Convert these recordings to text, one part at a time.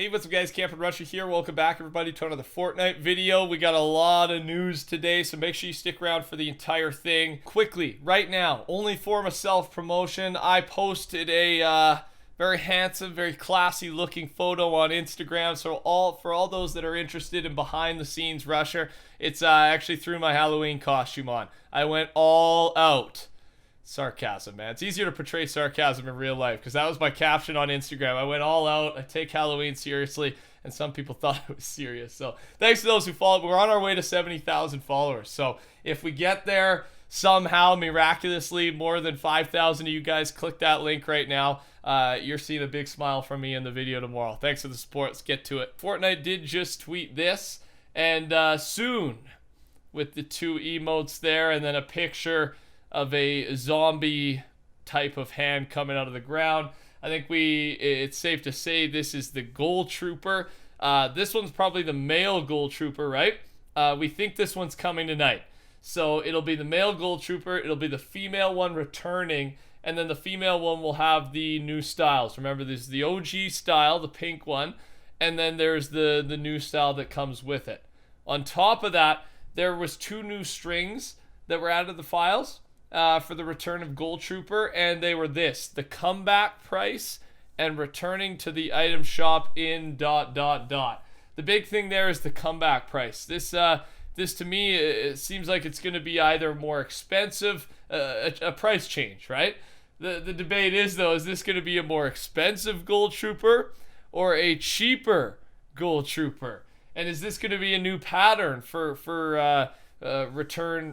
Hey, what's up guys, TheCampingRusher here. Welcome back everybody to another Fortnite video. We got a lot of news today, so make sure you stick around for the entire thing. Quickly, right now, only form of self-promotion. I posted a very handsome, very classy looking photo on Instagram, so for all those that are interested in behind the scenes Rusher, it's actually threw my Halloween costume on. I went all out. Sarcasm, man. It's easier to portray sarcasm in real life because that was my caption on Instagram. I went all out. I take Halloween seriously, and some people thought it was serious. So thanks to those who followed. We're on our way to 70,000 followers. So if we get there somehow, miraculously, more than 5,000 of you guys click that link right now. You're seeing a big smile from me in the video tomorrow. Thanks for the support. Let's get to it. Fortnite did just tweet this, and soon, with the two emotes there and then a picture of a zombie type of hand coming out of the ground. I think it's safe to say this is the Gold Trooper. This one's probably the male Gold Trooper, right? We think this one's coming tonight. So it'll be the male Gold Trooper, it'll be the female one returning, and then the female one will have the new styles. Remember, there's the OG style, the pink one, and then there's the new style that comes with it. On top of that, there was two new strings that were added to the files for the return of Gold Trooper, and they were the comeback price and returning to the item shop in ... The big thing there is the comeback price. This to me, it seems like it's going to be either more expensive, a price change, right? The debate is, though, is this going to be a more expensive Gold Trooper or a cheaper Gold Trooper? And is this going to be a new pattern for returning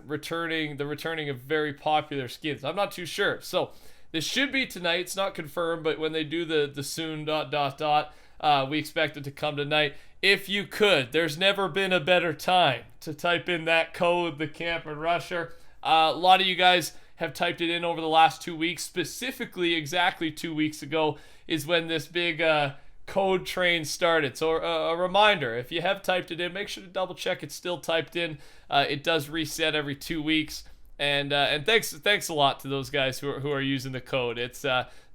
of very popular skins? I'm not too sure. So this should be tonight. It's not confirmed, but when they do the soon ... we expect it to come tonight. If you could, there's never been a better time to type in that code, TheCampingRusher. A lot of you guys have typed it in over the last 2 weeks. Specifically, exactly 2 weeks ago is when this big code train started. So a reminder, if you have typed it in, make sure to double check it's still typed in. It does reset every 2 weeks, and thanks a lot to those guys who are using the code. It's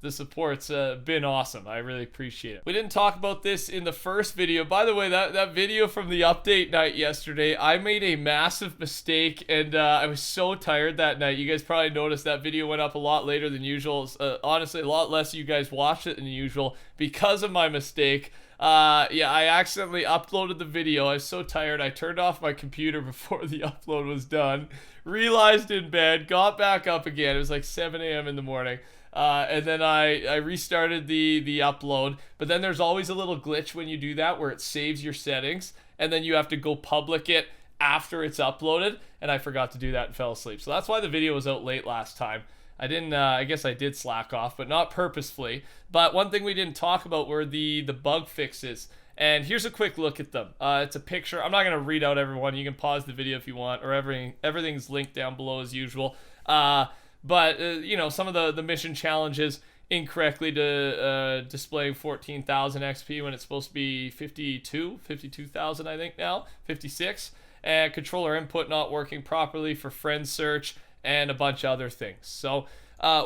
the support's been awesome. I really appreciate it. We didn't talk about this in the first video. By the way, that video from the update night yesterday, I made a massive mistake, and I was so tired that night. You guys probably noticed that video went up a lot later than usual. Honestly, a lot less of you guys watched it than usual because of my mistake. Yeah, I accidentally uploaded the video. I was so tired, I turned off my computer before the upload was done, realized in bed, got back up again. It was like 7 a.m. in the morning. And then I restarted the upload, but then there's always a little glitch when you do that where it saves your settings, and then you have to go public it after it's uploaded, and I forgot to do that and fell asleep. So that's why the video was out late last time. I didn't, I guess I did slack off, but not purposefully. But one thing we didn't talk about were the bug fixes. And here's a quick look at them. It's a picture. I'm not going to read out everyone. You can pause the video if you want, or everything's linked down below as usual. But you know, some of the mission challenges incorrectly displaying 14,000 XP when it's supposed to be 52,000 I think now, 56. And controller input not working properly for friend search, and a bunch of other things. So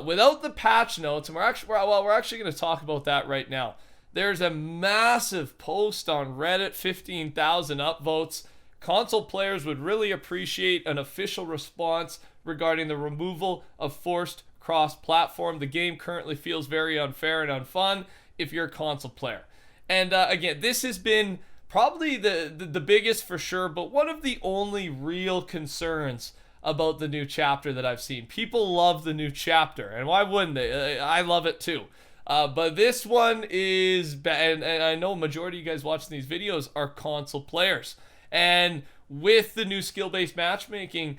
without the patch notes, and we're actually going to talk about that right now. There's a massive post on Reddit, 15,000 upvotes. Console players would really appreciate an official response regarding the removal of forced cross-platform. The game currently feels very unfair and unfun if you're a console player. And again, this has been probably the biggest for sure, but one of the only real concerns about the new chapter that I've seen. People love the new chapter, and why wouldn't they? I love it too. But this one is bad, and I know a majority of you guys watching these videos are console players. And with the new skill-based matchmaking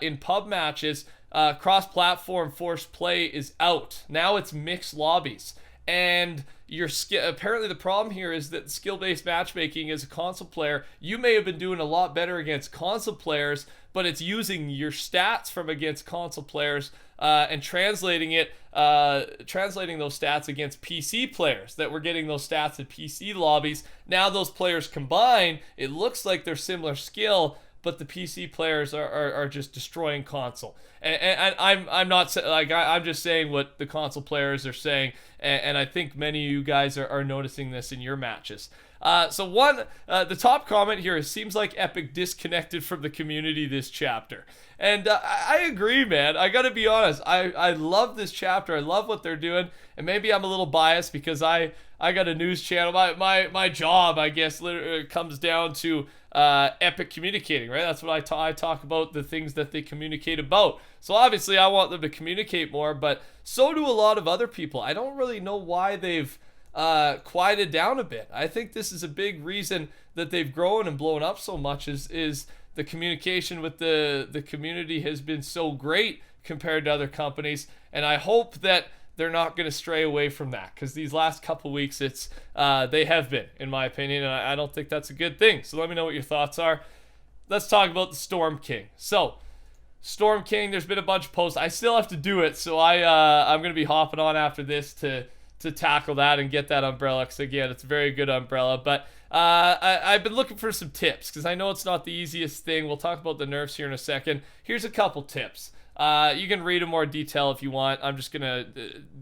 in pub matches, cross-platform forced play is out. Now it's mixed lobbies. And apparently the problem here is that skill-based matchmaking as a console player, you may have been doing a lot better against console players, but it's using your stats from against console players and translating those stats against PC players that were getting those stats in PC lobbies. Now those players combine, it looks like they're similar skill, but the PC players are just destroying console. And I'm not like I'm just saying what the console players are saying. and I think many of you guys are noticing this in your matches. The top comment here is, seems like Epic disconnected from the community this chapter. And I agree, man. I gotta be honest. I love this chapter. I love what they're doing. And maybe I'm a little biased because I got a news channel. My job, I guess, comes down to Epic communicating, right? That's what I talk about, the things that they communicate about. So obviously I want them to communicate more, but so do a lot of other people. I don't really know why they've quieted down a bit. I think this is a big reason that they've grown and blown up so much is the communication with the community has been so great compared to other companies, and I hope that they're not going to stray away from that, because these last couple weeks they have been, in my opinion, and I don't think that's a good thing. So let me know what your thoughts are. Let's talk about the Storm King. So Storm King, there's been a bunch of posts. I still have to do it, so I'm going to be hopping on after this to tackle that and get that umbrella, because again, it's a very good umbrella. But I've been looking for some tips, because I know it's not the easiest thing. We'll talk about the nerfs here in a second. Here's a couple tips. You can read in more detail if you want. I'm just gonna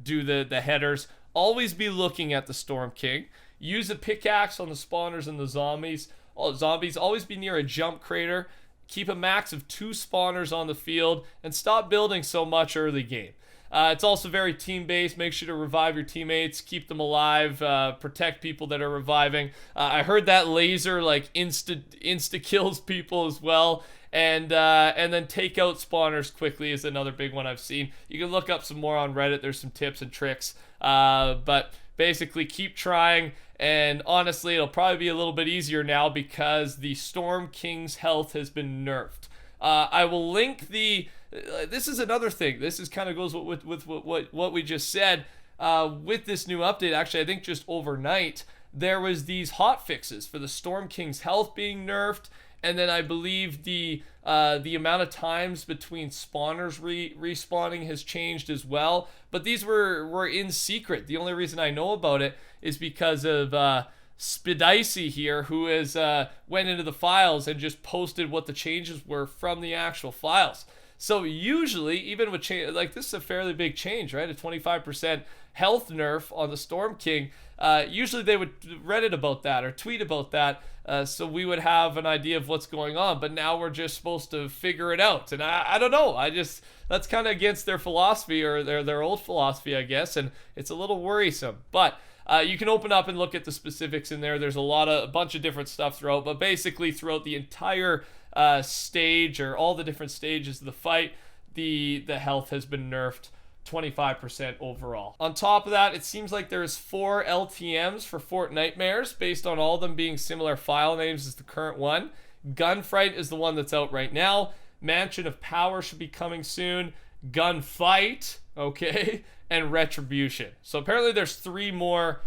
do the headers. Always be looking at the Storm King. Use a pickaxe on the spawners and the zombies. Always be near a jump crater. Keep a max of 2 spawners on the field, and stop building so much early game. It's also very team-based. Make sure to revive your teammates, keep them alive, protect people that are reviving. I heard that laser like insta kills people as well. And then take out spawners quickly is another big one I've seen. You can look up some more on Reddit. There's some tips and tricks. But basically, keep trying. And honestly, it'll probably be a little bit easier now because the Storm King's health has been nerfed. I will link the... this is another thing. This is kind of goes with what we just said. With this new update, actually, I think just overnight, there was these hot fixes for the Storm King's health being nerfed. And then I believe the amount of times between spawners respawning has changed as well. But these were in secret. The only reason I know about it is because of Spidicey here, who has went into the files and just posted what the changes were from the actual files. So usually, even with change, like this is a fairly big change, right? A 25% health nerf on the Storm King. Usually they would Reddit about that or tweet about that, so we would have an idea of what's going on. But now we're just supposed to figure it out, and I don't know. That's kind of against their philosophy, or their old philosophy, I guess, and it's a little worrisome. But you can open up and look at the specifics in there. There's a bunch of different stuff throughout, but basically throughout the entire stage, or all the different stages of the fight, the health has been nerfed 25% overall. On top of that, it seems like there's 4 LTMs for Fortnite Nightmares, based on all of them being similar file names as the current one. Gunfight is the one that's out right now. Mansion of Power should be coming soon. Gunfight, okay, and Retribution. So apparently there's 3 more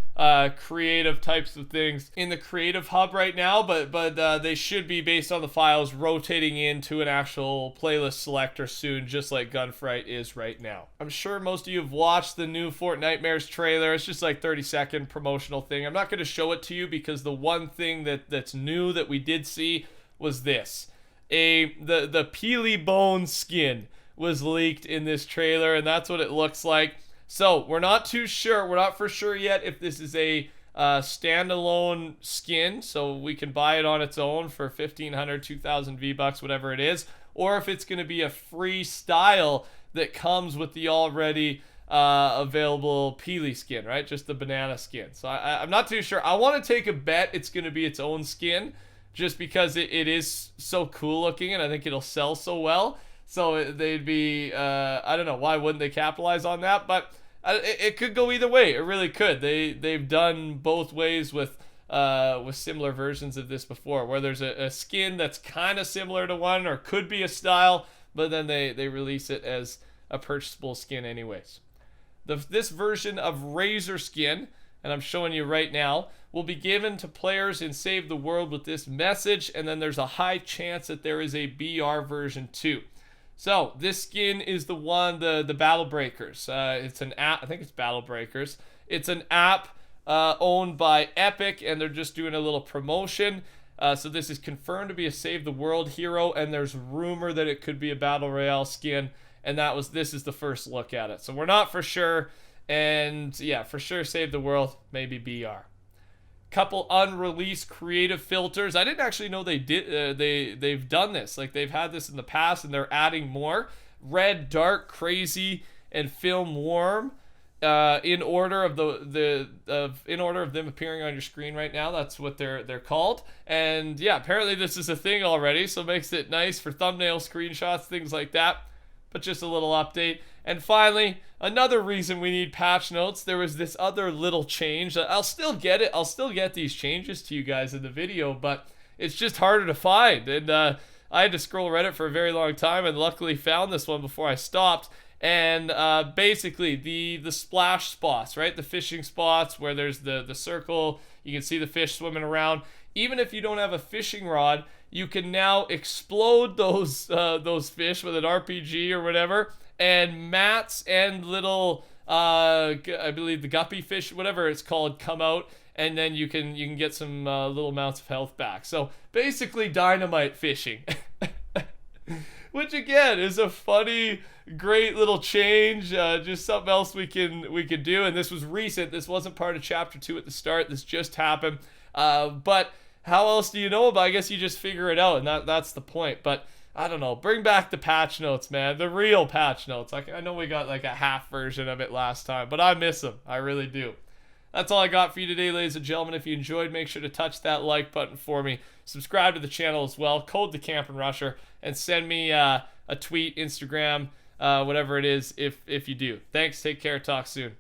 creative types of things in the creative hub right now, but they should be, based on the files, rotating into an actual playlist selector soon, just like Gunfight is right now. I'm sure most of you have watched the new Fortnite Nightmares trailer. It's just like 30-second promotional thing. I'm not going to show it to you because the one thing that's new that we did see was this. The Peely Bone skin was leaked in this trailer, and that's what it looks like. So we're not too sure. We're not for sure yet if this is a standalone skin, so we can buy it on its own for 1,500, 2,000 V-Bucks, whatever it is, or if it's going to be a free style that comes with the already available Peely skin, right? Just the banana skin. So I'm not too sure. I want to take a bet it's going to be its own skin, just because it is so cool looking, and I think it'll sell so well. So they'd be, I don't know, why wouldn't they capitalize on that? But it could go either way. It really could. They've done both ways with similar versions of this before, where there's a skin that's kind of similar to one, or could be a style, but then they release it as a purchasable skin anyways. This version of Razor Skin, and I'm showing you right now, will be given to players in Save the World with this message, and then there's a high chance that there is a BR version too. So this skin is the one, the Battle Breakers. It's an app. I think it's Battle Breakers. It's an app owned by Epic, and they're just doing a little promotion. So this is confirmed to be a Save the World hero, and there's rumor that it could be a Battle Royale skin. And this is the first look at it. So we're not for sure. And yeah, for sure save the world, maybe BR. Couple unreleased creative filters. I didn't actually know they've done this. Like, they've had this in the past and they're adding more. Red, dark, crazy, and film warm. In order of in order of them appearing on your screen right now. That's what they're called. And yeah, apparently this is a thing already, so it makes it nice for thumbnail screenshots, things like that. But just a little update. And finally, another reason we need patch notes. There was this other little change. I'll still get it. I'll still get these changes to you guys in the video, but it's just harder to find. And I had to scroll Reddit for a very long time, and luckily found this one before I stopped. And basically, the splash spots, right? The fishing spots where there's the circle. You can see the fish swimming around. Even if you don't have a fishing rod, you can now explode those fish with an RPG or whatever, and mats and little I believe the guppy fish, whatever it's called, come out, and then you can get some little amounts of health back. So basically, dynamite fishing, which again is a funny, great little change. Just something else we can do. And this was recent. This wasn't part of Chapter 2 at the start. This just happened. But how else do you know about it? I guess you just figure it out, and that's the point. But I don't know. Bring back the patch notes, man. The real patch notes. I know we got like a half version of it last time, but I miss them. I really do. That's all I got for you today, ladies and gentlemen. If you enjoyed, make sure to touch that like button for me. Subscribe to the channel as well. Code TheCampingRusher, and send me a tweet, Instagram, whatever it is, if you do. Thanks. Take care. Talk soon.